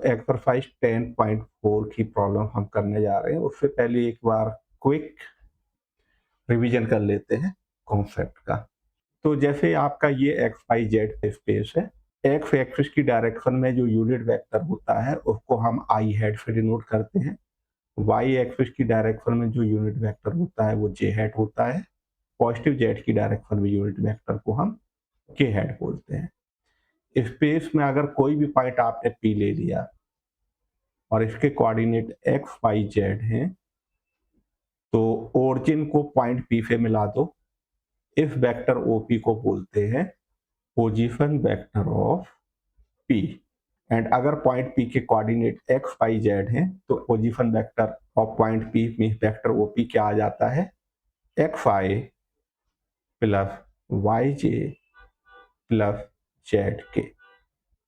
Exercise 10.4 की problem हम करने जा रहे हैं। उससे पहले एक बार क्विक रिवीजन कर लेते हैं कॉन्सेप्ट का। तो जैसे आपका ये एक्स वाई जेड स्पेस है, एक्स एक्सिस की डायरेक्शन में जो यूनिट वेक्टर होता है उसको हम आई हेड से डिनोट करते हैं। वाई एक्सिस की डायरेक्शन में जो यूनिट वेक्टर होता है वो जे हेड होता है। पॉजिटिव जेड की डायरेक्शन में यूनिट वेक्टर को हम के हेड बोलते हैं। स्पेस में अगर कोई भी पॉइंट आपने पी ले लिया और इसके कोऑर्डिनेट एक्स वाई जेड हैं, तो ओरिजिन को पॉइंट पी से मिला दो। इस वेक्टर ओपी को बोलते हैं position vector of P. And अगर पॉइंट पी के कोऑर्डिनेट एक्स वाई जेड हैं, तो position vector of point P में वेक्टर ओपी क्या आ जाता है, X Y plus Y J plus Z K.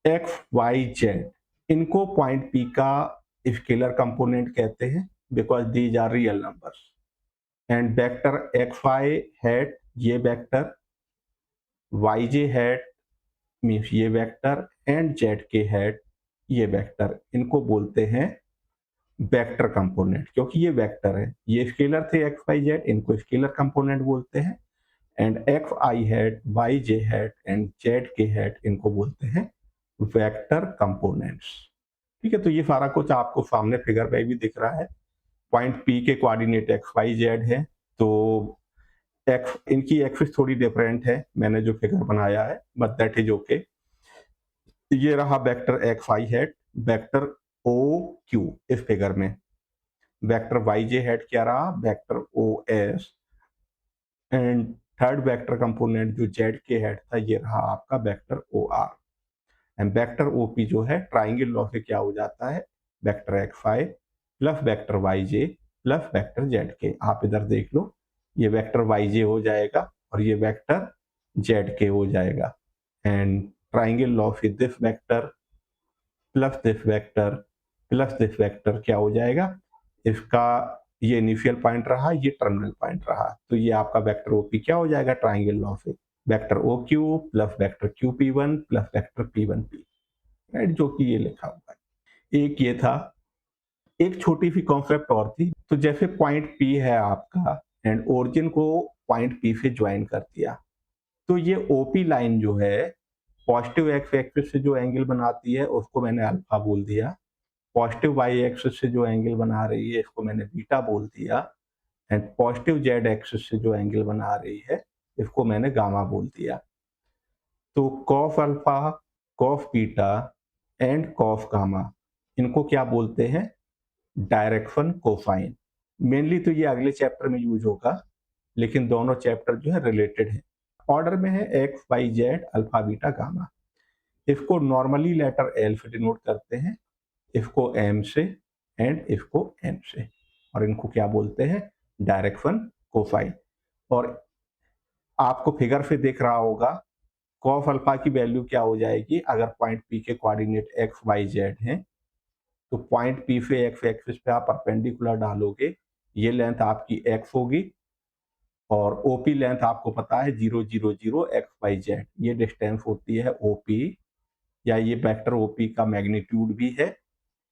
X Y Z इनको पॉइंट पी का स्केलर कंपोनेंट कहते हैं because these are real numbers. And vector X Y head ये vector, Y J head means ये vector, and Z K head ये vector, इनको बोलते हैं वेक्टर कंपोनेंट। क्योंकि ये वेक्टर है, ये स्केलर थे एक्स वाई जेड, इनको स्केलर कंपोनेंट बोलते हैं। And X I head, Y J head and Z K head, इनको बोलते हैं वेक्टर कंपोनेंट्स। ठीक है, तो ये सारा कुछ आपको सामने फिगर पे भी दिख रहा है। पॉइंट पी के कोऑर्डिनेट एक्स वाई जेड है, तो एक्स इनकी एक्सिस थोड़ी डिफरेंट है, मैंने जो फिगर बनाया है, बट दैट इज ओके। ये रहा vector X Y head, vector O Q इस फिगर में। वेक्टर वाई जे हेड क्या रहा, vector O S. And third vector component जो जेड के हेड था, ये रहा आपका vector O R. And vector OP जो है ट्राइंगल लॉ से क्या हो जाता है, vector X Y plus vector Y J plus vector Z K. आप इधर देख लो, ये वेक्टर वाई जे हो जाएगा और ये वेक्टर जेड के हो जाएगा। एंड ट्राइंगल लॉ से this vector plus this vector plus this vector क्या हो जाएगा, इसका ये इनिशियल पॉइंट रहा, ये टर्मिनल पॉइंट रहा, तो ये आपका वेक्टर ओपी क्या हो जाएगा ट्राइंगल लॉ से, vector O Q plus vector Q P one plus vector P one P, right, जो कि ये लिखा हुआ है। एक ये था। एक छोटी सी कॉन्सेप्ट और थी, तो जैसे पॉइंट पी है आपका एंड ओरिजिन को पॉइंट पी से ज्वाइन कर दिया, तो ये ओपी लाइन जो है पॉजिटिव एक्स एक्सिस से जो एंगल बनाती है उसको मैंने अल्फा बोल दिया, पॉजिटिव वाई एक्सिस से जो एंगल बना रही है इसको मैंने बीटा बोल दिया, एंड पॉजिटिव जेड एक्सिस से जो एंगल बना रही है इसको मैंने गामा बोल दिया। तो cos alpha, cos beta and cos gamma, इनको क्या बोलते हैं, डायरेक्शन कोसाइन। मेनली तो ये अगले चैप्टर में यूज होगा, लेकिन दोनों चैप्टर जो है रिलेटेड है। ऑर्डर में है X Y Z alpha beta gamma. इसको नॉर्मली लेटर एल से डिनोट करते हैं, इसको एम से एंड इसको एन से, और इनको क्या बोलते हैं, डायरेक्शन कोसाइन। और आपको फिगर से दिख रहा होगा कॉस अल्फा की वैल्यू क्या हो जाएगी, अगर पॉइंट पी के कोऑर्डिनेट एक्स वाई जेड हैं, तो पॉइंट पी से एक्स एक्सिस पे आप परपेंडिकुलर डालोगे, ये लेंथ आपकी एक्स होगी और ओपी लेंथ आपको पता है 0 0 0 एक्स वाई जेड, ये डिस्टेंस होती है ओपी, या ये वेक्टर ओपी का मैग्नीट्यूड भी है,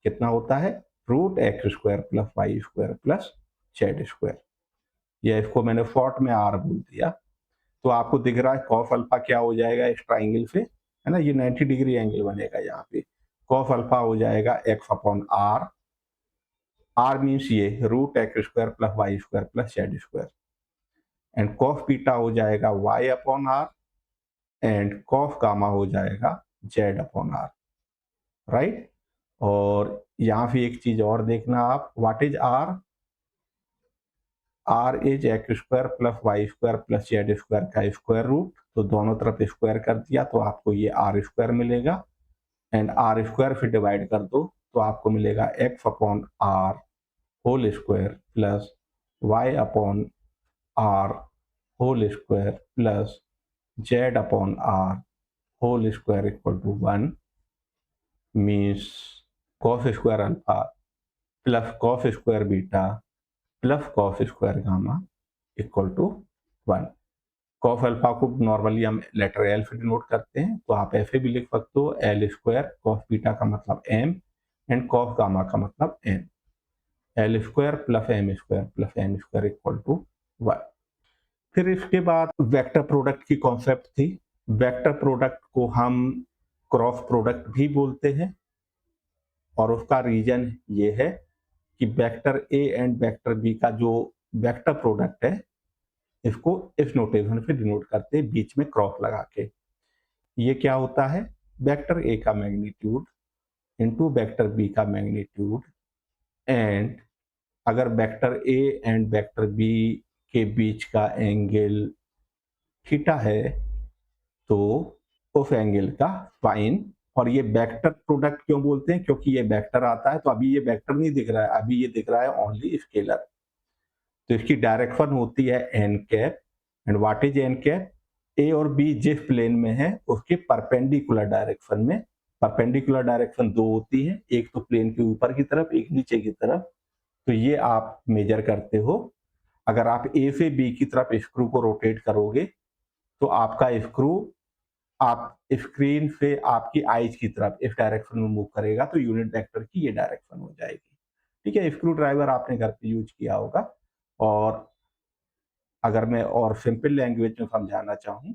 कितना होता है, root X square plus Y square plus Z square, या इसको मैंने शॉर्ट में आर बोल दिया। तो आपको दिख रहा है कॉस अल्फा क्या हो जाएगा इस ट्राइंगल से, है ना, ये 90 डिग्री एंगल बनेगा यहाँ पे। कॉस अल्फा हो जाएगा X upon R, R means ये root X square plus Y square plus Z square, and cos beta हो जाएगा Y upon R, and cos gamma हो जाएगा जेड अपॉन आर, राइट। और यहाँ पे एक चीज और देखना आप, what is are, are is X square plus Y square plus Z square का स्क्वायर रूट, तो दोनों तरफ स्क्वायर कर दिया तो आपको ये आर स्क्वायर मिलेगा, एंड आर स्क्वायर फिर डिवाइड कर दो तो आपको मिलेगा X upon R whole square plus Y upon R whole square plus Z upon R whole square equal to 1, means cos square alpha plus cos square beta plus cos square gamma equal to 1। Cos alpha को normally हम letter L से denote करते हैं, तो आप ऐसे भी लिख सकते हो एल स्क्वायर कॉस बीटा का मतलब एम एंड कॉस गामा का मतलब n, l square plus m square plus n square equal to 1। फिर इसके बाद वेक्टर प्रोडक्ट की कॉन्सेप्ट थी। वेक्टर प्रोडक्ट को हम क्रॉस प्रोडक्ट भी बोलते हैं, और उसका रीजन ये है कि vector A and vector B का जो वेक्टर प्रोडक्ट है, इसको इस नोटेशन से डिनोट करते हैं बीच में क्रॉस लगा के। ये क्या होता है, वेक्टर ए का मैग्नीट्यूड इनटू वेक्टर बी का मैग्नीट्यूड, एंड अगर vector A and vector B के बीच का एंगल थीटा है तो उस एंगल का साइन। और ये वेक्टर प्रोडक्ट क्यों बोलते हैं, क्योंकि ये वेक्टर आता है, तो अभी ये वेक्टर नहीं दिख रहा है, अभी ये दिख रहा है ओनली स्केलर। तो इसकी डायरेक्शन होती है N cap, and what is N cap, A और बी जिस प्लेन में है उसके परपेंडिकुलर डायरेक्शन में। परपेंडिकुलर डायरेक्शन दो होती है, एक तो प्लेन के ऊपर की तरफ, एक नीचे की तरफ। तो ये आप मेजर करते हो। अगर आप ए से बी की तरफ स्क्रू को रोटेट करोगे तो आपका स्क्रू आप स्क्रीन से आपकी आईज की तरफ इस डायरेक्शन में मूव करेगा, तो यूनिट वेक्टर की ये डायरेक्शन हो जाएगी। ठीक है, स्क्रू ड्राइवर आपने घर पे यूज किया होगा। और अगर मैं और सिंपल लैंग्वेज में समझाना चाहूँ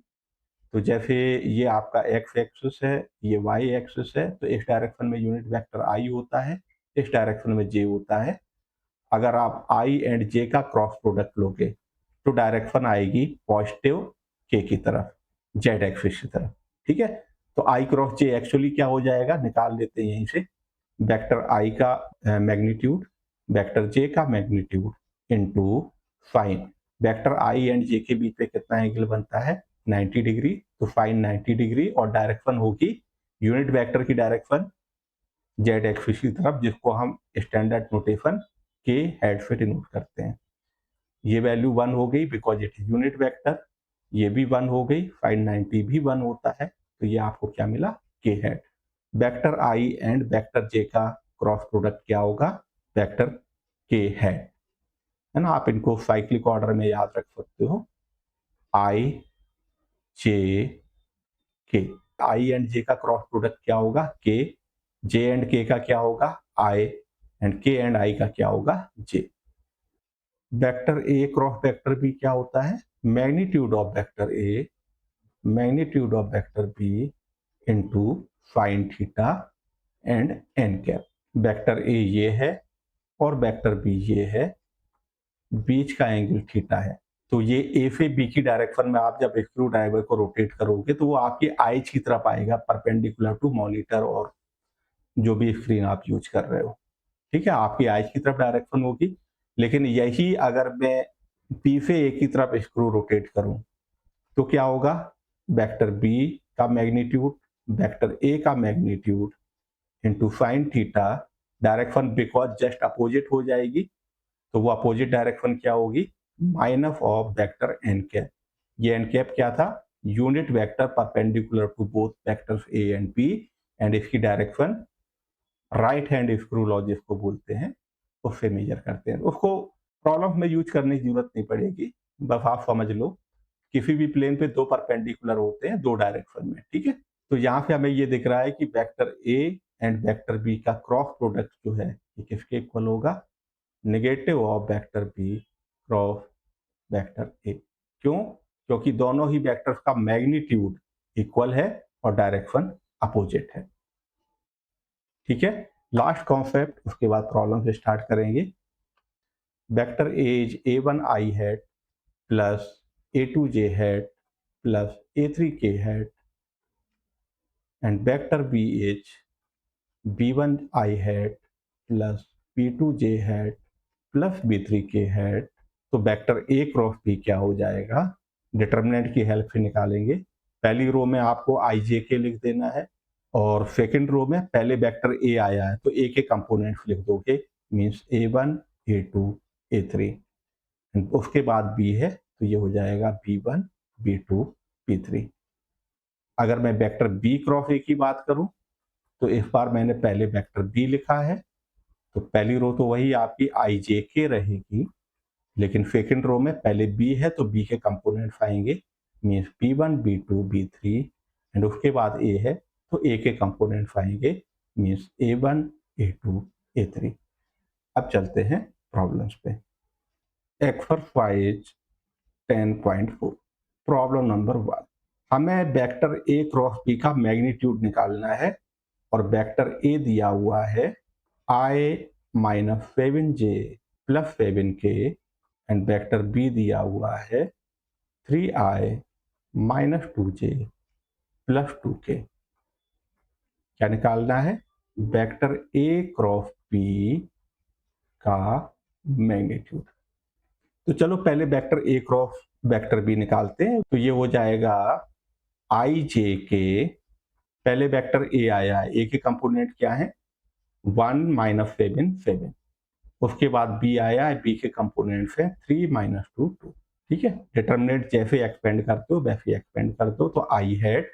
तो जैसे ये आपका एक्स एक्सिस है, ये वाई एक्सिस है, तो इस डायरेक्शन में यूनिट वेक्टर आई होता है, इस डायरेक्शन में जे होता है। अगर आप आई एंड जे का क्रॉस प्रोडक्ट लोगे तो डायरेक्शन आएगी पॉजिटिव के की तरफ, जेड एक्सिस की तरफ। ठीक है, तो आई क्रॉस जे एक्चुअली क्या हो जाएगा, निकाल लेते हैं यहीं से। वेक्टर आई का मैग्नीट्यूड, वेक्टर जे का magnitude into sine. Vector I and J के बीच में कितना एंगल बनता है, 90 डिग्री, तो साइन 90 डिग्री, और डायरेक्शन होगी यूनिट वेक्टर की डायरेक्शन जेड एक्सिस की तरफ, जिसको हम स्टैंडर्ड नोटेशन के हेड से डिनोट करते हैं। ये वैल्यू 1 हो गई because it is unit vector, ये भी 1 हो गई, साइन 90 भी 1 होता है, तो ये आपको क्या मिला, K head. Vector I and vector J का क्रॉस प्रोडक्ट क्या होगा, वेक्टर के हेड, है ना। आप इनको साइक्लिक ऑर्डर में याद रख सकते हो, आई जे के। आई एंड जे का क्रॉस प्रोडक्ट क्या होगा, के। जे एंड के का क्या होगा, आई, एंड के एंड आई का क्या होगा, J. Vector A cross vector B क्या होता है, magnitude of vector A magnitude of vector B into sine theta and N cap. Vector A ये है और वेक्टर बी ये है, बीच का एंगल थीटा है। तो ये ए से बी की डायरेक्शन में आप जब स्क्रू ड्राइवर को रोटेट करोगे तो वो आपकी आईज की तरफ आएगा, परपेंडिकुलर टू मॉनिटर और जो भी स्क्रीन आप यूज कर रहे हो। ठीक है, आपकी आईज की तरफ डायरेक्शन होगी। लेकिन यही अगर मैं बी से ए की तरफ स्क्रू रोटेट करूं तो क्या होगा, वेक्टर बी का मैग्नीट्यूड वेक्टर ए का magnitude into sine theta, direction because just opposite हो जाएगी, तो वो अपोजिट डायरेक्शन क्या होगी, minus of vector N cap. ये एन कैप क्या था, unit vector perpendicular to both vectors A and B, and इसकी direction right hand screw law जिसको बोलते हैं उससे मेजर करते हैं। उसको प्रॉब्लम में यूज करने की जरूरत नहीं पड़ेगी, बस आप समझ लो किसी भी प्लेन पे दो परपेंडिकुलर होते हैं दो डायरेक्शन में। ठीक है, तो यहाँ से हमें ये दिख रहा है कि vector A and vector B का क्रॉस प्रोडक्ट जो है ये किसके इक्वल होगा, negative of vector B cross vector A. क्यों, क्योंकि दोनों ही वेक्टर्स का मैग्नीट्यूड इक्वल है और डायरेक्शन अपोजिट है। ठीक है, लास्ट कॉन्सेप्ट, उसके बाद प्रॉब्लम से स्टार्ट करेंगे। Vector A is a1 i hat plus a2 j hat plus a3 k hat, and vector b is b1 i hat plus b2 j hat plus b3 k hat. तो vector a cross b क्या हो जाएगा, determinant की help से निकालेंगे। पहली रो में आपको i j k लिख देना है, और सेकंड रो में पहले वेक्टर a आया है तो a के कंपोनेंट्स लिख दोगे, मींस a1 a2 a3, उसके बाद b है तो ये हो जाएगा b1 b2 b3। अगर मैं वेक्टर b क्रॉस a की बात करूं तो इस बार मैंने पहले वेक्टर b लिखा है, तो पहली रो तो वही आपकी i j k रहेगी, लेकिन सेकंड रो में पहले b है तो b के कंपोनेंट्स आएंगे, means b1 b2 b3, and उसके बाद a है तो a के कंपोनेंट्स आएंगे, मींस a1 A2 A3। अब चलते हैं प्रॉब्लम्स पे। Exercise 10.4 problem number 1। हमें वेक्टर ए क्रॉस बी का मैग्नीट्यूड निकालना है और वेक्टर ए दिया हुआ है i minus 7j plus 7k and vector B दिया हुआ है 3i minus 2j plus 2k। क्या निकालना है? वेक्टर ए क्रॉस बी का मैग्नीट्यूड। तो चलो पहले vector A cross vector B निकालते हैं। तो ये हो जाएगा आई जे के, पहले वेक्टर ए आया है, ए के कंपोनेंट क्या है 1 माइनस 7 7, उसके बाद बी आया है, बी के कंपोनेंट्स है 3 माइनस 2 2। ठीक है, डिटर्मिनेंट जैसे एक्सपेंड करते हो वैसे एक्सपेंड कर दो। तो आई हैड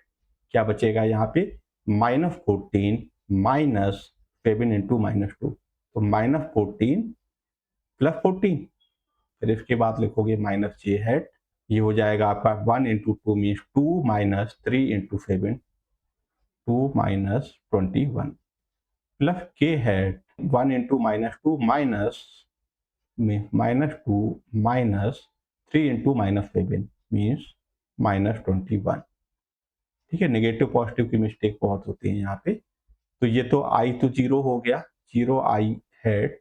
क्या बचेगा यहाँ पे माइनस 14 माइनस 7 इंटू माइनस 2, तो माइनस 14 प्लस 14, फिर इसके बाद लिखोगे माइनस जे हैड, ये हो जाएगा आपका 1 into 2 means 2 minus 3 into 7 2 minus 21 plus K had 1 into minus 2 minus में minus 2 minus 3 into minus 7 means minus 21। ठीक है, नेगेटिव पॉजिटिव की मिस्टेक बहुत होती है यहाँ पे। तो ये तो आई तो जीरो हो गया, जीरो आई हैड,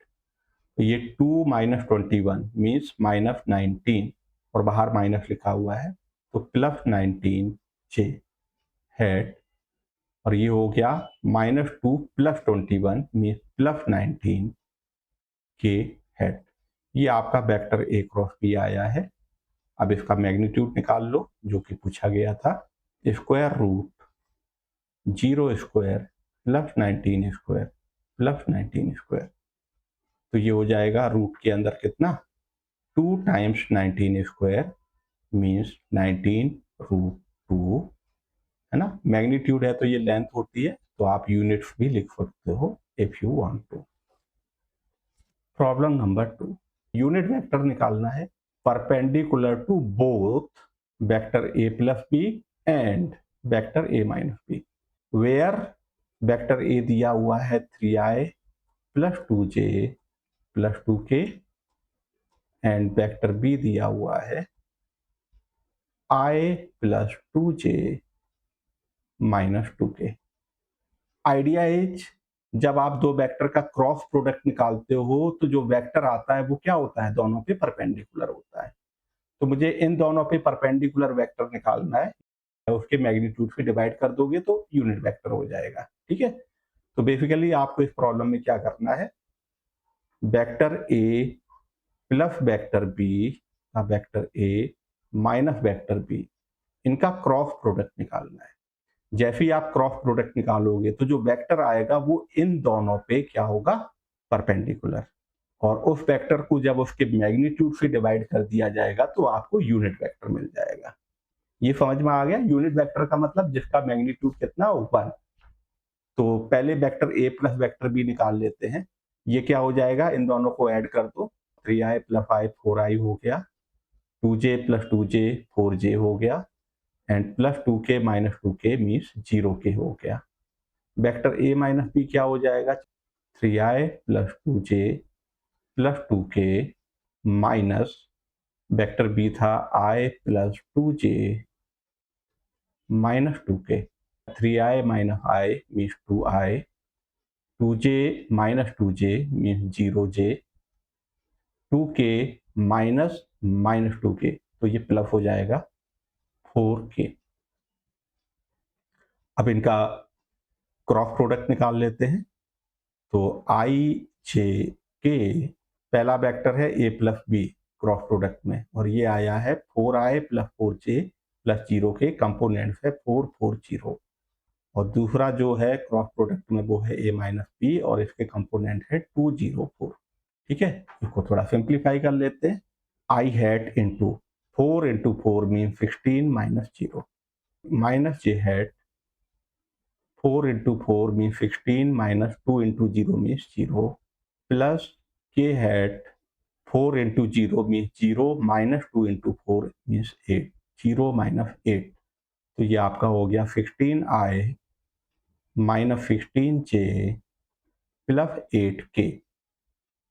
तो ये 2 माइनस 21 मीन्स माइनस 19 और बाहर माइनस लिखा हुआ है, तो प्लस 19 जे हैड, और ये हो गया माइनस 2 प्लस 21 मीन्स प्लस 19 के हैड। ये आपका वेक्टर ए क्रॉस बी आया है। अब इसका मैग्नीट्यूड निकाल लो जो कि पूछा गया था। Square root 0 square plus 19 square plus 19 square, तो ये हो जाएगा रूट के अंदर कितना 2 टाइम्स 19 स्क्वायर मीन्स 19 रूट 2, है ना। मैग्नीट्यूड है तो ये लेंथ होती है, तो आप यूनिट्स भी लिख सकते हो if you want to. Problem number 2, unit vector निकालना है perpendicular to both vector A plus B and vector A minus B, where vector A दिया हुआ है 3i plus 2j plus 2k and vector B दिया हुआ है i plus 2j minus 2k। Idea is जब आप दो वेक्टर का क्रॉस प्रोडक्ट निकालते हो तो जो वेक्टर आता है वो क्या होता है, दोनों पे परपेंडिकुलर होता है। तो मुझे इन दोनों पे परपेंडिकुलर वेक्टर निकालना है, उसके मैग्नीट्यूड से डिवाइड कर दोगे तो यूनिट वेक्टर हो जाएगा। ठीक है, तो बेसिकली आपको इस प्रॉब्लम में क्या करना है, vector A plus vector B का vector A minus vector B, इनका क्रॉस प्रोडक्ट निकालना है। जैसे ही आप क्रॉस प्रोडक्ट निकालोगे तो जो वेक्टर आएगा वो इन दोनों पे क्या होगा, परपेंडिकुलर, और उस वेक्टर को जब उसके मैग्नीट्यूड से डिवाइड कर दिया जाएगा तो आपको यूनिट वेक्टर मिल जाएगा। ये समझ में आ गया, यूनिट वेक्टर का मतलब जिसका मैग्नीट्यूड कितना हो 1। तो पहले vector A plus vector B निकाल लेते हैं। ये क्या हो जाएगा, इन दोनों को ऐड कर दो, 3i प्लस i 4i हो गया, 2j प्लस 2j 4j हो गया and plus 2k minus 2k means 0k हो गया। वेक्टर ए माइनस बी क्या हो जाएगा, 3i plus 2j plus 2k minus vector B था i plus 2j minus 2k, 3i minus i means 2i, 2j minus 2j means 0j, 2k minus minus 2k, तो ये plus हो जाएगा 4k। अब इनका क्रॉस प्रोडक्ट निकाल लेते हैं। तो आई जे के पहला वेक्टर है ए प्लस बी क्रॉस प्रोडक्ट में, और ये आया है 4i plus 4j plus 0k, components है 4 4 0, और दूसरा जो है क्रॉस प्रोडक्ट में वो है ए माइनस बी और इसके कंपोनेंट है 2 0 4। ठीक है, इसको थोड़ा सिंप्लीफाई कर लेते हैं। I hat into 4 into 4 mean 16 minus 0 minus J hat 4 into 4 mean 16 minus 2 into 0 means 0 plus K hat 4 into 0 means 0 minus 2 into 4 means 8, 0 minus 8, तो ये आपका हो गया 16i minus 16j plus 8k।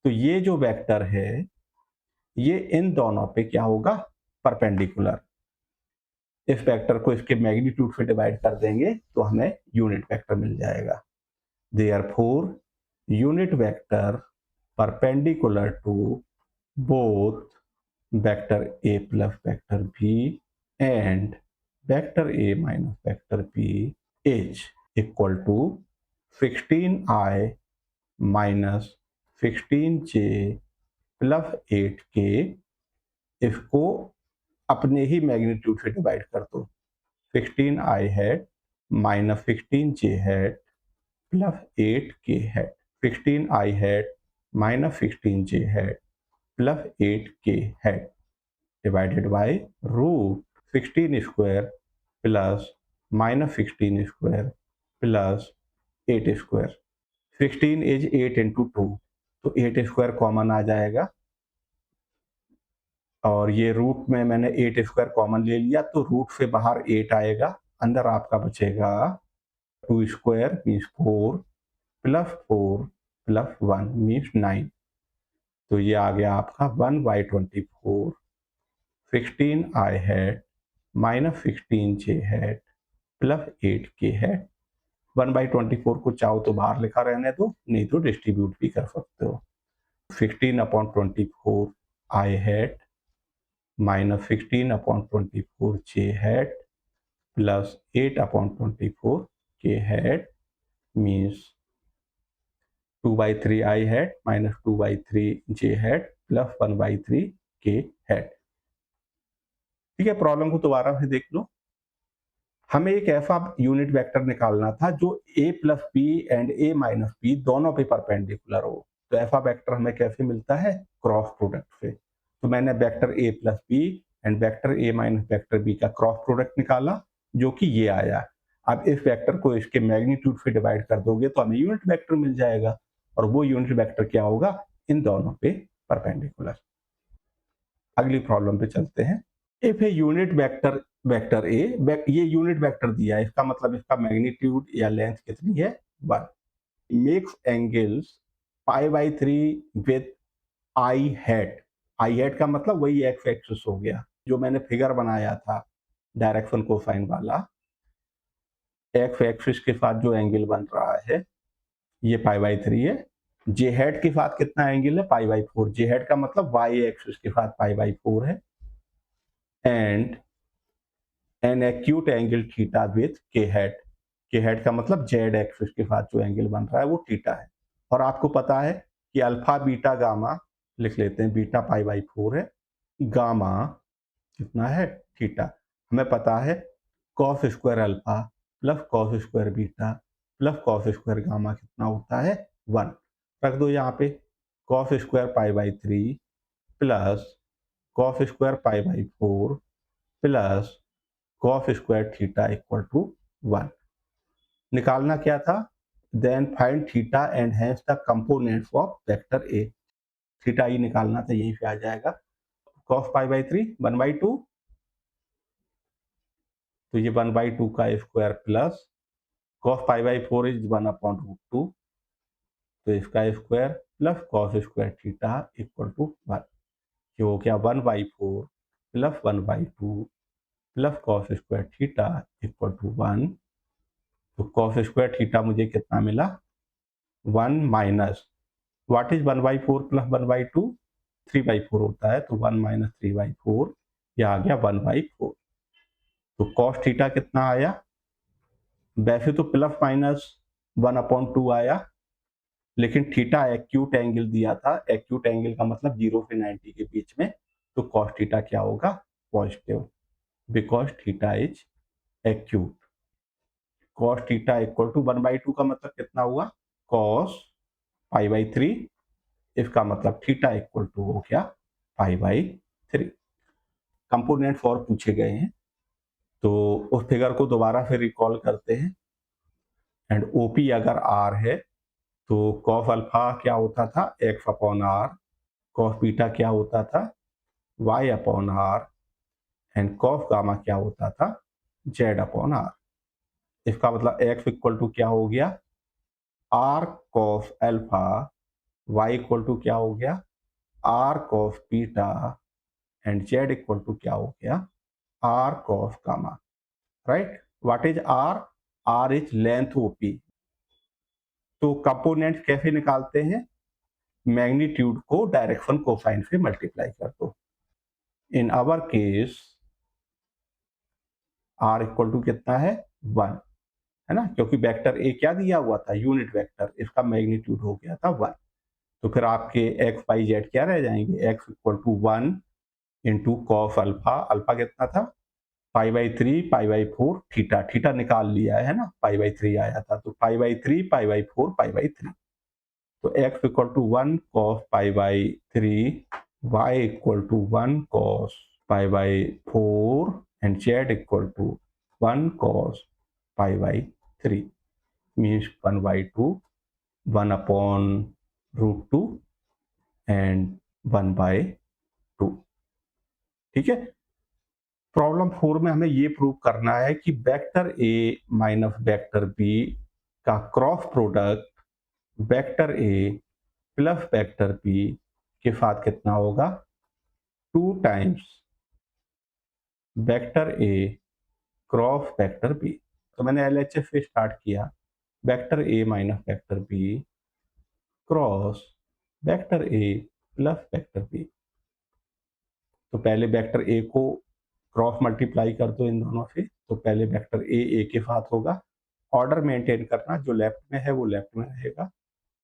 तो ये जो वेक्टर है ये इन दोनों पे क्या होगा, परपेंडिकुलर। इस वेक्टर को इसके मैग्नीट्यूड से डिवाइड कर देंगे तो हमें यूनिट वेक्टर मिल जाएगा। Therefore unit vector perpendicular to both vector a plus vector b and vector a minus vector b is equal to 16i minus 16j plus 8k। इसको अपने ही मैग्नीट्यूड से डिवाइड कर दो। 16i hat minus 16j hat plus 8k hat. 16i hat minus 16j hat plus 8k hat divided by root 16 square plus minus 16 square plus 8 square. 16 is 8 into 2, तो 8 square common आ जाएगा और ये root में मैंने 8 square common ले लिया तो root से बाहर 8 आएगा, अंदर आपका बचेगा 2 square means 4 plus 4 plus 1 means 9। तो ये आ गया आपका 1/24 16i hat minus 16j hat plus 8k hat. 1/24 को चाहो तो बाहर लिखा रहने दो, नहीं तो डिस्ट्रीब्यूट भी कर सकते हो। 16/24 I hat minus 16/24 j hat plus 8/24 k hat means 2/3 I hat minus 2/3 j hat plus 1/3 k hat. ठीक है, प्रॉब्लम को दोबारा से देख लो। हमें एक ऐसा यूनिट वेक्टर निकालना था जो a plus B and a minus B दोनों पे परपेंडिकुलर हो। तो ऐसा वेक्टर हमें कैसे मिलता है, क्रॉस प्रोडक्ट से। तो मैंने vector a plus B and vector a minus vector B का क्रॉस प्रोडक्ट निकाला जो कि ये आया। अब इस वेक्टर को इसके मैग्नीट्यूड से डिवाइड कर दोगे तो हमें यूनिट वेक्टर मिल जाएगा और वो यूनिट वेक्टर क्या होगा, इन दोनों पे परपेंडिकुलर। अगली प्रॉब्लम पे चलते हैं। If A unit vector vector A, ये यूनिट वेक्टर दिया है, इसका मतलब इसका मैग्नीट्यूड या लेंथ कितनी है, 1। Makes angles π/3 with I hat. I hat का मतलब वही एक्स एक्सिस हो गया जो मैंने फिगर बनाया था डायरेक्शन कोसाइन वाला। एक्स एक्सिस के साथ जो एंगल बन रहा है ये π/3 है। जे हैट के साथ कितना एंगल है, π/4। जे हैट का मतलब वाई एक्सिस के साथ π/4 है। And an acute angle theta with के हैट। के हैट का मतलब जेड एक्सिस के साथ जो एंगल बन रहा है वो थीटा है। और आपको पता है कि अल्फा बीटा गामा लिख लेते हैं, बीटा π/4 है, गामा कितना है, थीटा। हमें पता है cos square alpha plus cos square beta plus cos square gamma कितना होता है, 1। रख दो यहाँ पे cos square π/3 plus cos square π/4 plus cos square theta equal to 1। निकालना क्या था, then find theta and hence the components of vector A. Theta ही निकालना था, यहीं पे आ जाएगा। कॉस π/3 1/2, तो ये 1/2 का स्क्वायर प्लस कॉस π/4 इज 1/√2, तो इसका square plus cos square theta equal to 1। ये हो गया 1/4 plus 1/2 plus cos square theta equal to 1। तो कॉस स्क्वायर थीटा मुझे कितना मिला, 1 माइनस व्हाट इज 1/4 प्लस 1/2, 3/4 होता है, तो 1 माइनस 3/4, ये आ गया 1/4। तो कॉस थीटा कितना आया, वैसे तो प्लस माइनस 1/2 आया, लेकिन थीटा एक्यूट एंगल दिया था। एक्यूट एंगल का मतलब 0 से 90 के बीच में, तो कॉस थीटा क्या होगा, positive, because theta is acute. Cos theta equal to 1/2 का मतलब कितना हुआ, कॉस π/3, इसका मतलब थीटा इक्वल टू हो गया π/3। कंपोनेंट्स और पूछे गए हैं तो उस फिगर को दोबारा फिर रिकॉल करते हैं। एंड ओपी अगर आर है तो कॉस अल्फा क्या होता था, x/r। कॉस बीटा क्या होता था, y/r। एंड कॉस गामा क्या होता था, z/r। इसका मतलब x इक्वल टू क्या हो गया, r cos alpha y equal to क्या हो गया, r cos beta and z equal to क्या हो गया, r cos gamma, right. What is are, are is length OP. तो कंपोनेंट कैसे निकालते हैं, मैग्नीट्यूड को डायरेक्शन कोसाइन से मल्टीप्लाई कर दो। In our case r equal to कितना है, 1, है ना, क्योंकि वेक्टर ए क्या दिया हुआ था, यूनिट वेक्टर, इसका मैग्नीट्यूड हो गया था 1। तो फिर आपके एक्स वाई जेड क्या रह जाएंगे, x equal to 1 into cos alpha, alpha कितना था, पाई बाई 4 थीटा, थीटा निकाल लिया है ना, पाई/3 आया था, तो पाई/3 पाई/4 पाई/3। तो x इक्वल टू 1 कॉस पाई/3, y इक्वल टू 1 कॉस पाई/4 and z equal to 1 cos पाई/3 मीन्स 1/2, 1 अपॉन √2 एंड 1/2। ठीक है। प्रॉब्लम 4 में हमें ये प्रूव करना है कि vector A minus vector B का cross product vector A plus vector B के साथ कितना होगा, 2 times vector A cross vector B. तो मैंने एलएचएस से स्टार्ट किया, vector A minus vector B cross vector A plus vector B. तो पहले वेक्टर ए को क्रॉस मल्टीप्लाई कर दो इन दोनों से, तो पहले वेक्टर ए के साथ होगा, ऑर्डर मेंटेन करना, जो लेफ्ट में है वो लेफ्ट में रहेगा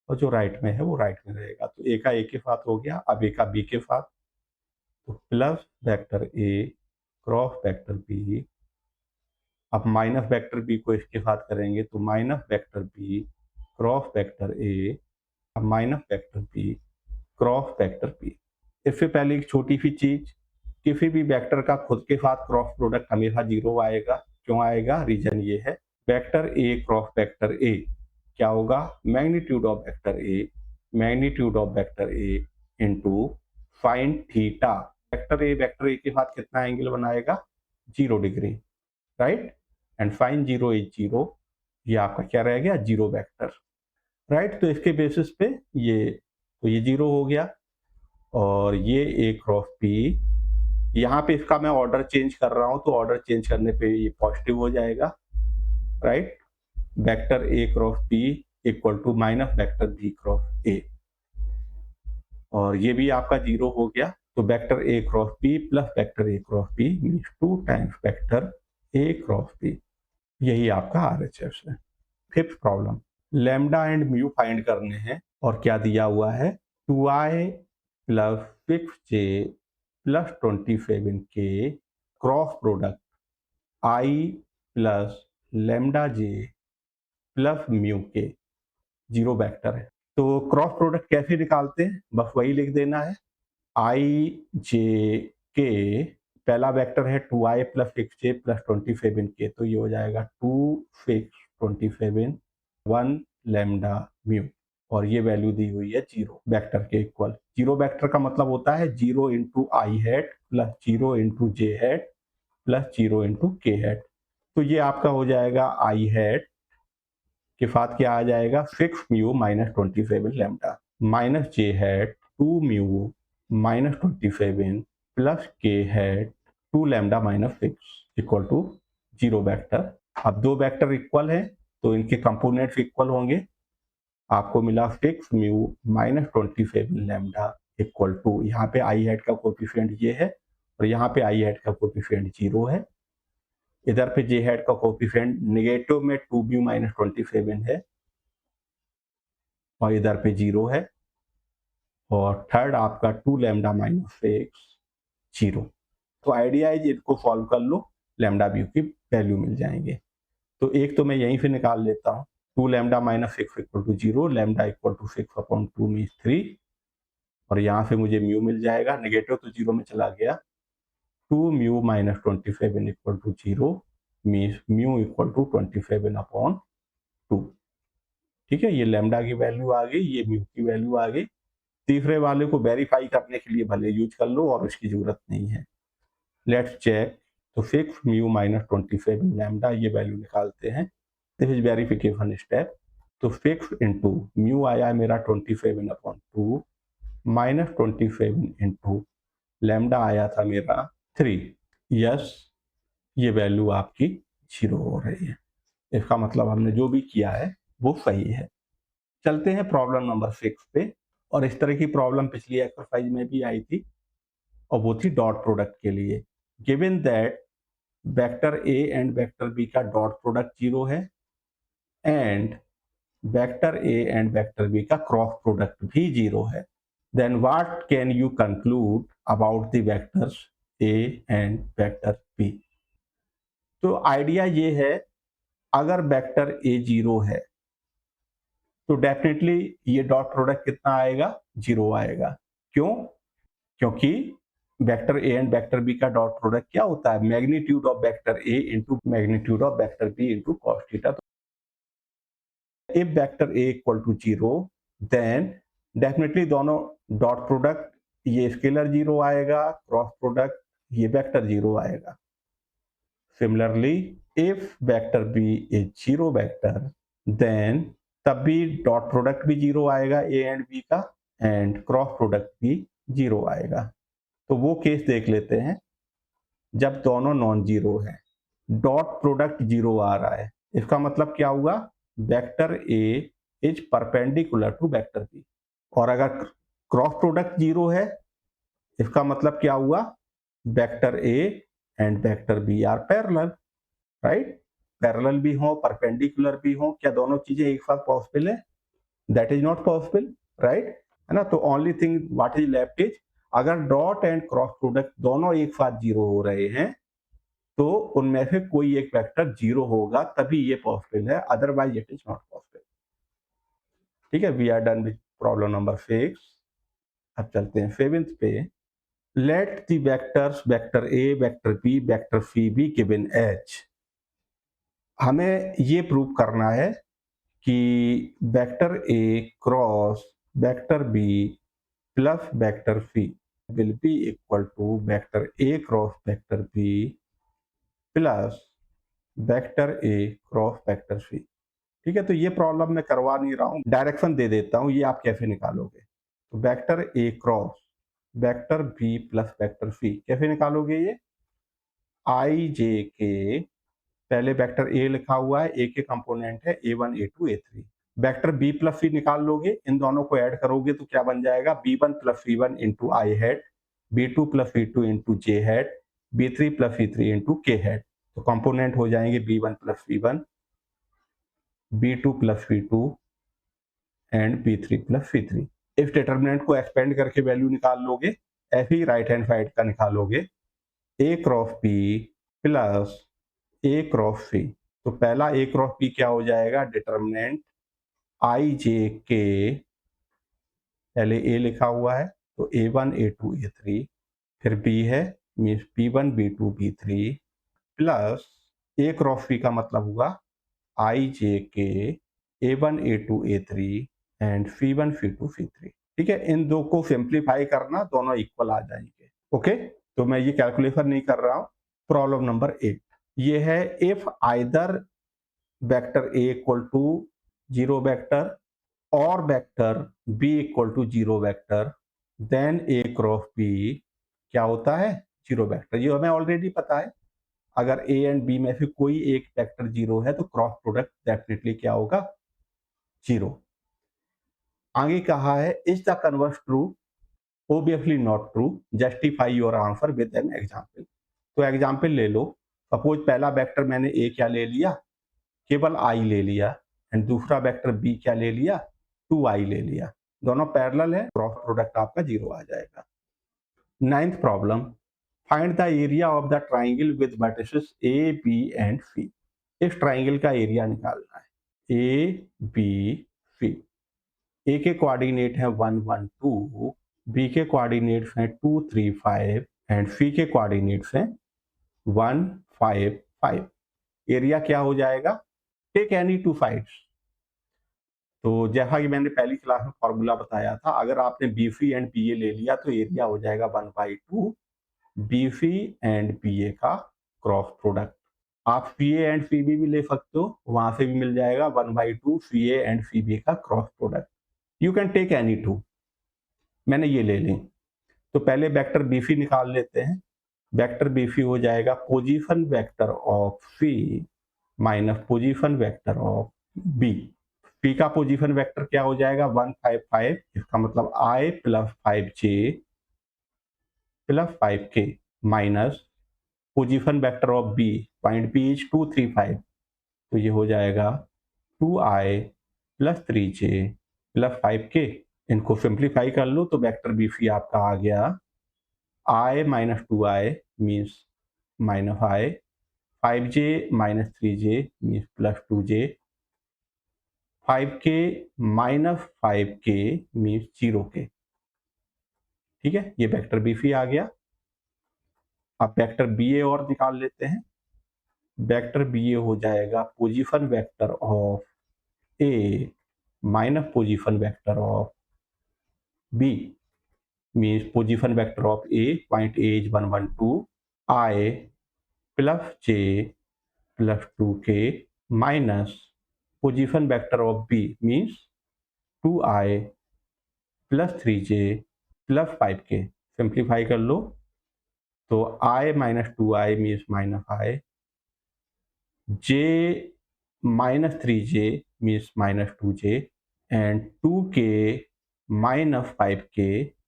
और जो राइट में है वो राइट में रहेगा। तो ए का ए के साथ हो गया, अब ए का बी के साथ, तो plus vector A cross vector B. अब माइनस वेक्टर बी को इसके साथ करेंगे तो minus vector B cross vector A, अब minus vector B cross vector B. इससे पहले एक छोटी सी चीज, किसी भी वेक्टर का खुद के साथ क्रॉस प्रोडक्ट हमेशा 0 आएगा। क्यों आएगा, रीजन ये है, vector A cross vector A क्या होगा, magnitude of vector A, magnitude of vector A into sine theta. Vector A के साथ कितना एंगल बनाएगा, 0 degree, right, and sine 0 is 0, ये आपका क्या रह गया, 0 वेक्टर, राइट। तो इसके बेसिस पे ये, तो ये 0 हो गया और ये ए क्रॉस बी, यहाँ पे इसका मैं ऑर्डर चेंज कर रहा हूं, तो ऑर्डर चेंज करने पे ये पॉजिटिव हो जाएगा, right. Vector A cross B equal to minus vector B cross A, और ये भी आपका 0 हो गया। तो vector A cross B plus vector A cross B means 2 times vector A cross B, यही आपका आरएचएस है। Fifth problem, lambda and mu find करने हैं और क्या दिया हुआ है, 2i plus 6j plus 27k cross product i plus lambda j plus mu के, 0 वेक्टर है। तो क्रॉस प्रोडक्ट कैसे निकालते हैं, बस वही लिख देना है, आई जे के, पहला वेक्टर है 2i plus 6j plus 27k, तो ये हो जाएगा 2 6 27 1 लैम्डा म्यू, और ये वैल्यू दी हुई है 0 वेक्टर के इक्वल। 0 वेक्टर का मतलब होता है 0 इंटू आई हैट प्लस 0 इंटू जे हैट प्लस 0 इंटू के हैट। तो ये आपका हो जाएगा आई हैट के साथ क्या आ जाएगा, 6 mu minus 27 lambda minus j hat 2 mu minus 27 plus k hat 2 lambda minus 6 equal to 0 vector. अब दो वेक्टर इक्वल है तो इनके कंपोनेंट्स इक्वल होंगे, आपको मिला 6 mu minus 27 lambda equal to, यहाँ पे आई हैट का कोफिशिएंट ये है और यहाँ पे आई हैट का कोफिशिएंट 0 है, इधर पे जे हैट का कोफिशिएंट नेगेटिव में 2 म्यू माइनस 27 है और इधर पे 0 है, और थर्ड आपका 2 लैम्डा माइनस 6 0। तो आइडिया है इनको सॉल्व कर लो, लैम्डा व्यू की वैल्यू मिल जाएंगे। तो एक तो मैं यहीं से निकाल लेता हूँ, 2 lambda minus 6 equal to 0, lambda equal to 6 upon 2 means 3, और यहाँ से मुझे म्यू मिल जाएगा, नेगेटिव तो 0 में चला गया, 2 mu minus 27 equal to 0 means mu equal to 27 upon 2। ठीक है, ये लैम्डा की वैल्यू आ गई, ये म्यू की वैल्यू आ गई। तीसरे वाले को वेरीफाई करने के लिए भले यूज कर लो और उसकी जरूरत नहीं है। लेट्स चेक, तो 6 म्यू माइनस 27 लैम्डा, ये वैल्यू निकालते हैं, दिस इज वेरिफिकेशन स्टेप। तो 6 इंटू म्यू आया मेरा 27/2 माइनस 27 इंटू लैम्डा आया था मेरा 3। यस, ये वैल्यू आपकी 0 हो रही है। इसका मतलब हमने जो भी किया है वो सही है। चलते हैं प्रॉब्लम नंबर 6 पे। और इस तरह की प्रॉब्लम पिछली एक्सरसाइज में भी आई थी और वो थी डॉट प्रोडक्ट के लिए। Given that vector A and vector B का डॉट प्रोडक्ट 0 है and vector A and vector B का क्रॉस प्रोडक्ट भी 0 है, then what can you conclude about the vectors A and vector B. तो idea ये है, अगर वेक्टर ए 0 है तो डेफिनेटली ये डॉट प्रोडक्ट कितना आएगा, 0 आएगा। क्यों? क्योंकि vector A and vector B का डॉट प्रोडक्ट क्या होता है, magnitude of vector A into magnitude of vector B into cos theta. तो if vector A equal to 0 then definitely दोनों डॉट प्रोडक्ट, ये स्केलर 0 आएगा, क्रॉस प्रोडक्ट ये vector 0 आएगा। Similarly if vector B is 0 vector then तब भी dot product भी 0 आएगा ए एंड बी का एंड क्रॉस प्रोडक्ट भी 0 आएगा। तो वो केस देख लेते हैं जब दोनों नॉन जीरो है, डॉट प्रोडक्ट 0 आ रहा है। इसका मतलब क्या हुआ, vector A is perpendicular to vector B. और अगर क्रॉस प्रोडक्ट 0 है इसका मतलब क्या हुआ, vector A and vector B are parallel, right. Parallel भी हो परपेंडिकुलर भी हो, क्या दोनों चीजें एक साथ पॉसिबल है? That is not possible, right, है ना। तो only thing what is left is, अगर डॉट एंड क्रॉस प्रोडक्ट दोनों एक साथ 0 हो रहे हैं तो उनमें से कोई एक वेक्टर 0 होगा, तभी ये पॉसिबल है, otherwise it is not possible. ठीक है, we are done with problem number 6। अब चलते हैं 7th पे। Let the vectors vector A vector B vector C be given H. हमें ये प्रूव करना है कि vector A cross vector B plus vector C will be equal to vector A cross vector B plus vector A cross vector C. ठीक है, तो ये problem मैं करवा नहीं रहा हूं, डायरेक्शन दे देता हूं, ये आप कैसे निकालोगे। तो vector A cross vector B plus vector C कैसे निकालोगे, ये आई जे के, पहले वेक्टर ए लिखा हुआ है, ए के कंपोनेंट है a1 a2 a3। Vector B plus सी निकाल लोगे, इन दोनों को ऐड करोगे तो क्या बन जाएगा, b1 plus c1 into I had, b2 plus c2 into J had, b3 plus c3 into के हैड। तो कंपोनेंट हो जाएंगे b1 plus c1, b2 plus c2 and b3 plus c3। इस डिटर्मिनेंट को एक्सपेंड करके वैल्यू निकाल लोगे, ऐसे ही राइट हैंड साइड का निकालोगे, a cross b plus a cross C. तो पहला a क्रॉस b क्या हो जाएगा, डिटर्मिनेंट आई जे के, पहले a लिखा हुआ है तो a1 a2 a3, फिर b है means b1 b2 b3 plus a cross b का मतलब हुआ आई जे के a1 a2 a3 and c1 c2 c3। ठीक है, इन दो को सिंप्लीफाई करना, दोनों इक्वल आ जाएंगे। ओके, तो मैं ये कैलकुलेशन नहीं कर रहा हूं। प्रॉब्लम नंबर 8 ये है, if either vector a equal to 0 vector और vector b equal to 0 vector then a cross b क्या होता है, 0 वेक्टर। ये हमें ऑलरेडी पता है, अगर a एंड b में से कोई एक वेक्टर 0 है तो क्रॉस प्रोडक्ट डेफिनेटली क्या होगा, 0। आगे कहा है, is the converse true, obviously not true, justify your answer with an example. तो एग्जांपल ले लो, सपोज पहला वेक्टर मैंने a क्या ले लिया, केवल i ले लिया, एंड दूसरा वेक्टर b क्या ले लिया, 2i ले लिया, दोनों पैरेलल है, क्रॉस प्रोडक्ट आपका 0 आ जाएगा। 9th problem, find the area of the triangle with vertices a b and c। इस ट्राइंगल का एरिया निकालना है, a b c। a के कोऑर्डिनेट है 1 1 2, b के कोऑर्डिनेट्स हैं 2 3 5 एंड c के कोऑर्डिनेट्स हैं 1 5 5। एरिया क्या हो जाएगा, टेक एनी टू साइड्स। तो जैसा कि मैंने पहली क्लास में फॉर्मूला बताया था, अगर आपने BC एंड BA ले लिया तो एरिया हो जाएगा 1/2 BC एंड BA का क्रॉस प्रोडक्ट। आप सी ए एंड सी बी भी ले सकते हो, वहां से भी मिल जाएगा 1/2 C A and C B का cross product. You can take any two, मैंने ये ले ली। तो पहले वेक्टर बीसी निकाल लेते हैं। वेक्टर बीसी हो जाएगा position vector of C minus position vector of B. P का पोजीशन वेक्टर क्या हो जाएगा 155, इसका मतलब I plus 5J plus 5K minus position vector of B, point B is 235, तो ये हो जाएगा 2I plus 3J plus 5K। इनको सिंप्लीफाई कर लो तो वेक्टर बी सी आपका आ गया I minus 2I means minus I, 5J minus 3J means plus 2J, 5K minus 5K means 0K। ठीक है, ये वेक्टर बी सी आ गया। अब वेक्टर बी ए और निकाल लेते हैं। वेक्टर बी ए हो जाएगा position vector of A minus position vector of B means position vector of A, point A is 112, I plus J plus 2K minus position vector of B means 2I plus 3J plus 5K। Simplify कर लो तो I minus 2I means minus I, J minus 3J means minus 2J and 2K minus 5K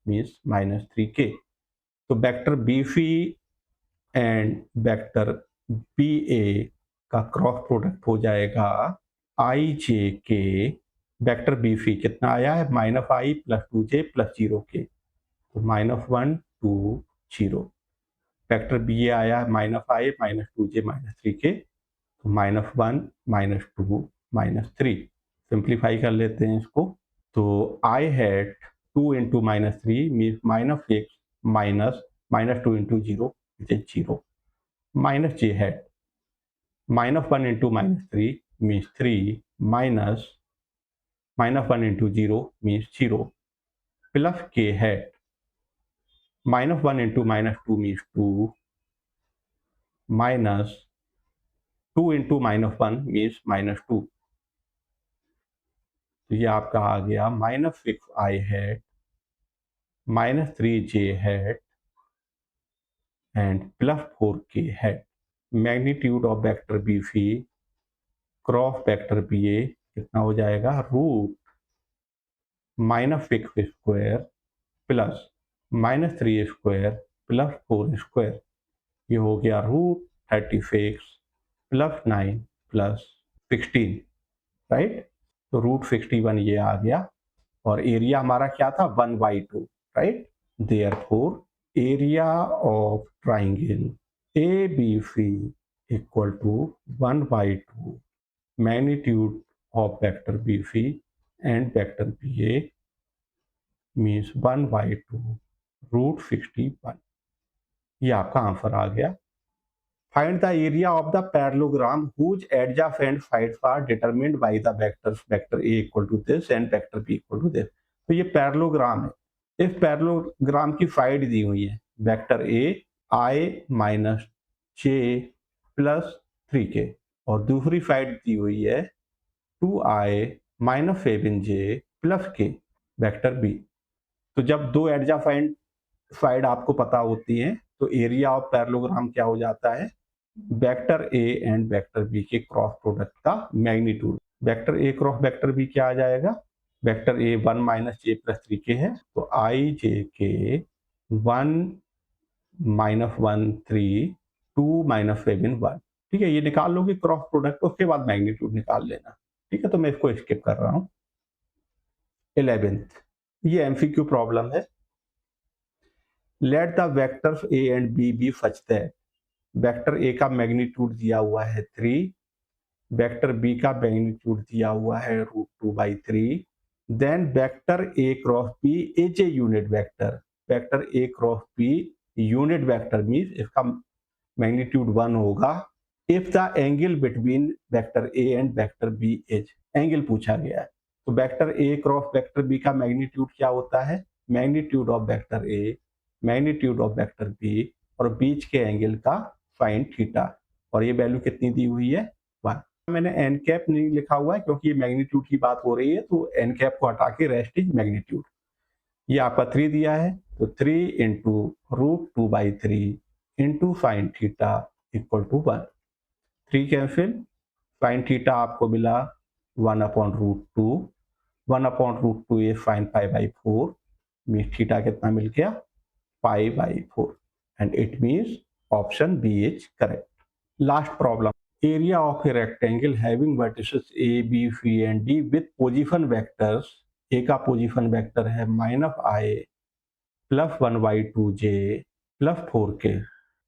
means minus 3K। तो vector B C and vector B A का cross product हो जाएगा IJK। Vector B सी कितना आया है minus I plus 2J plus 0K, तो -1 2 0। Vector B ए आया है minus I minus 2J minus 3K, तो -1 -2 -3। सिंप्लीफाई कर लेते हैं इसको, तो I hat 2 into minus 3 means minus 6 minus -2 into 0 is 0, minus J hat -1 into minus 3 means 3 minus -1 into 0 means 0 plus K hat -1 into minus 2 means 2 minus 2 into -1 means -2। तो ये आपका आ गया -6I hat -3J hat and plus 4K hat. Magnitude of vector B C cross vector B ए कितना हो जाएगा √-6 square plus -3 square plus 4 square, ये हो गया √36 प्लस 9 प्लस 16, राइट। तो √61 ये आ गया और एरिया हमारा क्या था 1/2, right. Therefore area of triangle ABC equal to 1/2 magnitude of vector BC and vector BA means 1/2 √61। ये आपका आंसर आ गया। Find the area of the parallelogram whose adjacent sides are determined by the vectors vector A equal to this and vector B equal to this। तो ये parallelogram है। इस parallelogram की side दी हुई है vector A I minus J plus 3K और दूसरी side दी हुई है 2I minus 7J plus K vector B। तो जब दो एडजासेंट साइड आपको पता होती है तो एरिया ऑफ पैरेललोग्राम क्या हो जाता है vector A and vector B के क्रॉस प्रोडक्ट का magnitude. Vector A cross vector B क्या आ जाएगा, vector A 1 minus j plus 3K है, तो आई जे के 1 माइनस 1 3 2 माइनस 7 1। ठीक है, ये निकाल लोगे क्रॉस प्रोडक्ट, उसके बाद मैग्नीट्यूड निकाल लेना। ठीक है, तो मैं इसको स्किप कर रहा हूँ। 11th, ये एमसीक्यू प्रॉब्लम है। Let the vectors A and B be such that vector A का मैग्नीट्यूड दिया हुआ है 3, वेक्टर बी का मैग्नीट्यूड दिया हुआ है √2/3, then vector A cross B is a unit vector. Vector A cross B unit vector means इसका magnitude 1 होगा if the angle between vector A and vector B is, angle पूछा गया है। तो vector A cross vector B का magnitude क्या होता है, magnitude of vector A magnitude of vector B और बीच के एंगल का साइन थीटा, और ये वैल्यू कितनी दी हुई है 1। मैंने एन कैप नहीं लिखा हुआ है क्योंकि ये मैग्नीट्यूड की बात हो रही है, तो एन कैप को हटा के रेस्ट इज मैग्नीट्यूड। ये आपका 3 दिया है, तो 3 into √2/3 into sine theta equal to 1। 3 cancel, sine theta आपको मिला 1/√2, 1/√2 ये साइन π/4, मीन्स थीटा कितना मिल गया π/4, and it means option B is correct. Last problem, area of a rectangle having vertices a, b, c and d with position vectors, a का position vector है -i + 1/2j + 4k,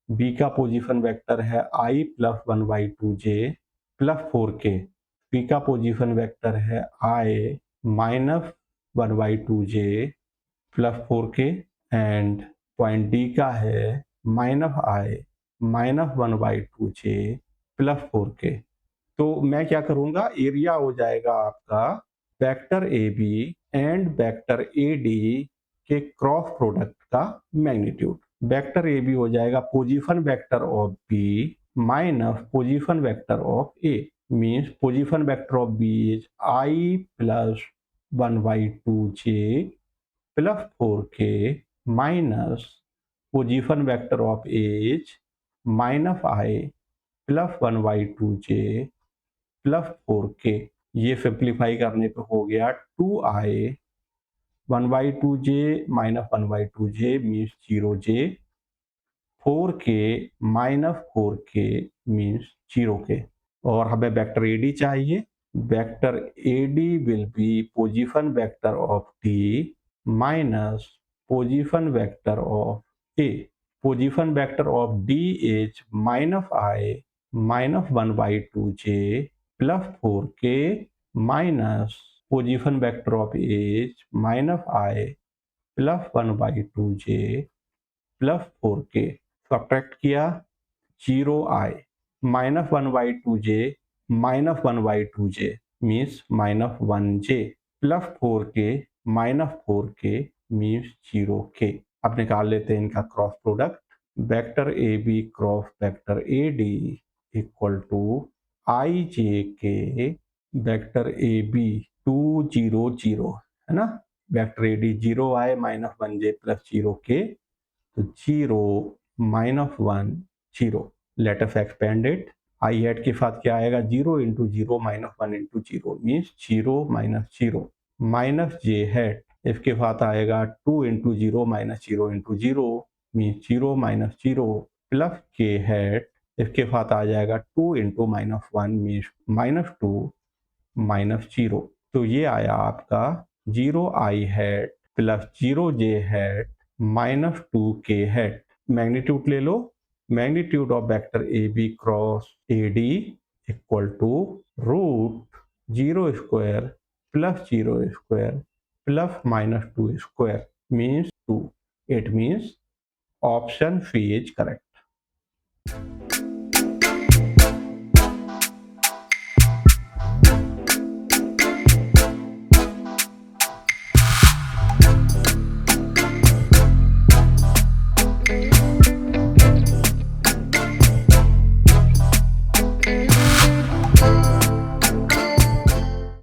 b का position vector है i + 1/2j + 4k, c का position vector है i - 1/2j + 4k and point d का है -i - 1/2j + 4k। तो मैं क्या करूंगा, एरिया हो जाएगा आपका vector A B and vector A D के क्रॉस प्रोडक्ट का मैग्नीट्यूड। वेक्टर ए बी हो जाएगा position vector of B minus position vector of A, means position vector of B is i + 1/2j + 4k minus position vector of A is -i + 1/2j + 4k। ये simplify करने पे हो गया 2i 1/2j - 1/2j means 0j, 4k - 4k means 0k। और हमें vector AD चाहिए। Vector AD will be position vector of D minus position vector of A। Position vector of D is -i - 1/2j + 4k minus position vector of A is -i + 1/2j + 4k। Subtract किया 0i -1/2j - 1/2j means -1j + 4k - 4k means 0k। अब निकाल लेते हैं इनका cross product. Vector A B cross vector A D equal to ijk vector A B 2 0 0 है ना, vector A D 0i - 1j + 0k, तो 0 - 1 0। Let us expand it. I hat के साथ क्या आएगा 0 × 0 - 1 × 0 मीन्स 0 - 0 माइनस j हैट, इसके साथ आएगा 2 × 0 - 0 × 0 मीन्स 0 - 0 प्लस k हैट, इसके साथ आ जाएगा 2 × -1 मीन्स -2 -0। तो ये आया आपका 0i hat + 0j hat -2k hat. Magnitude ले लो, magnitude of vector A B cross A D equal to √0² + 0² + -2² means 2। It means option C is correct.